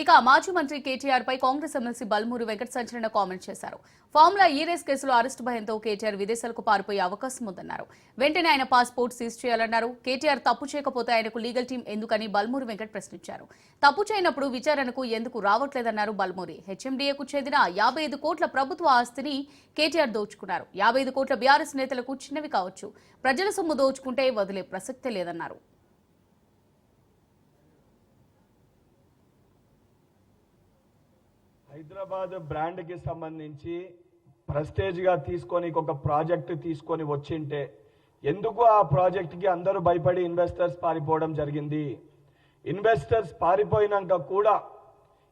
ఇక మాజీ మంత్రి కేటీఆర్ పై కాంగ్రెస్ ఎమ్మెల్సీ బల్మూరి వెంకట సంచలన కామెంట్ చేశారు. ఫార్ములా ఈ రేస్ కేసులో అరెస్టు భయంతో కేటీఆర్ విదేశాలకు పారిపోయే అవకాశం ఉందన్నారు. వెంటనే ఆయన పాస్పోర్ట్ సీజ్ చేయాలన్నారు. కేటీఆర్ తప్పు చేయకపోతే ఆయనకు లీగల్ టీం ఎందుకని బల్మూరి వెంకట్ ప్రశ్నించారు. తప్పు చేయనప్పుడు విచారణకు ఎందుకు రావట్లేదన్నారు బల్మూరి. హెచ్ఎండీఏకు చెందిన 55 కోట్ల ప్రభుత్వ ఆస్తిని కేటీఆర్ దోచుకున్నారు. 55 కోట్ల బీఆర్ఎస్ నేతలకు చిన్నవి కావచ్చు, ప్రజల సొమ్ము దోచుకుంటే వదిలే ప్రసక్తే లేదన్నారు. హైదరాబాద్ బ్రాండ్ కి సంబంధించి ప్రెస్టేజ్ గా తీసుకొని ఒక ప్రాజెక్ట్ తీసుకొని వచ్చింటే ఎందుకు ఆ ప్రాజెక్ట్ కి అందరూ భయపడి ఇన్వెస్టర్స్ పారిపోవడం జరిగింది. ఇన్వెస్టర్స్ పారిపోయినాక కూడా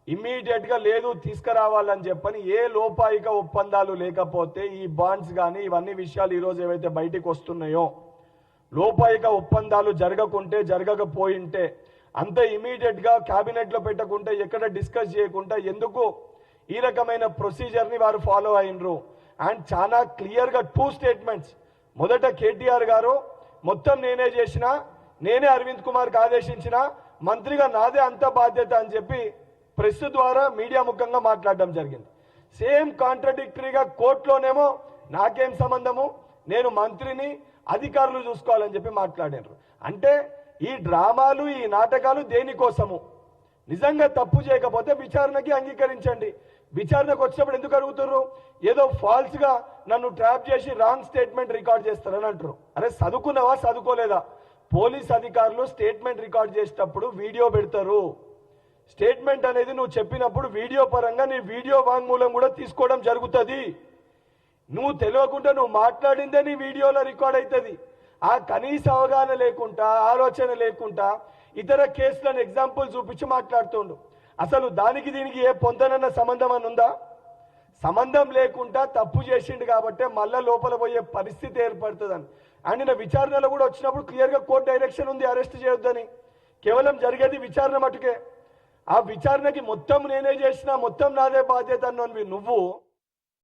ఇమ్మీడియట్ గా లేదు తీసుకురావాలని చెప్పని ఏ లోపాయిక ఒప్పందాలు లేకపోతే ఈ బాండ్స్ కానీ ఇవన్నీ విషయాలు ఈరోజు ఏవైతే బయటికి వస్తున్నాయో లోపాయిక ఒప్పందాలు జరగకపోయింటే అంత ఇమీడియట్ గా క్యాబినెట్ లో పెట్టకుండా ఎక్కడ డిస్కస్ చేయకుండా ఎందుకు ఈ రకమైన ప్రొసీజర్ ని వారు ఫాలో అయినరు. అండ్ చాలా క్లియర్ గా 2 స్టేట్మెంట్స్. మొదట కేటీఆర్ గారు మొత్తం నేనే చేసిన, నేనే అరవింద్ కుమార్ కి ఆదేశించిన, మంత్రిగా నాదే అంత బాధ్యత అని చెప్పి ప్రెస్ ద్వారా మీడియా ముఖంగా మాట్లాడడం జరిగింది. సేమ్ కాంట్రడిక్టరీగా కోర్టులోనేమో నాకేం సంబంధము, నేను మంత్రిని, అధికారులు చూసుకోవాలని చెప్పి మాట్లాడారు. అంటే ఈ డ్రామాలు ఈ నాటకాలు దేనికోసము? నిజంగా తప్పు చేయకపోతే విచారణకి అంగీకరించండి. విచారణకు వచ్చినప్పుడు ఎందుకు అడుగుతారు? ఏదో ఫాల్స్ గా నన్ను ట్రాప్ చేసి రాంగ్ స్టేట్మెంట్ రికార్డ్ చేస్తారని అంటారు. అరే చదువుకున్నావా చదువుకోలేదా? పోలీస్ అధికారులు స్టేట్మెంట్ రికార్డ్ చేసేటప్పుడు వీడియో పెడతారు. స్టేట్మెంట్ అనేది నువ్వు చెప్పినప్పుడు వీడియో పరంగా నీ వీడియో వాంగ్మూలం కూడా తీసుకోవడం జరుగుతుంది. నువ్వు తెలియకుండా నువ్వు మాట్లాడిందే నీ వీడియోలో రికార్డ్ అవుతుంది. ఆ కనీస అవగాహన లేకుండా, ఆలోచన లేకుండా ఇతర కేసులను ఎగ్జాంపుల్ చూపించి మాట్లాడుతుండు. అసలు దానికి దీనికి ఏ పొంతనన్న సంబంధం అని ఉందా? సంబంధం లేకుండా తప్పు చేసిండు కాబట్టి మళ్ళా లోపల పోయే పరిస్థితి ఏర్పడుతుందని. అండ్ నిన్న విచారణలో కూడా వచ్చినప్పుడు క్లియర్గా కోర్టు డైరెక్షన్ ఉంది అరెస్ట్ చేయొద్దని. కేవలం జరిగేది విచారణ మటుకే. ఆ విచారణకి మొత్తం నేనే చేసినా, మొత్తం నాదే బాధ్యత అన్నోనివి నువ్వు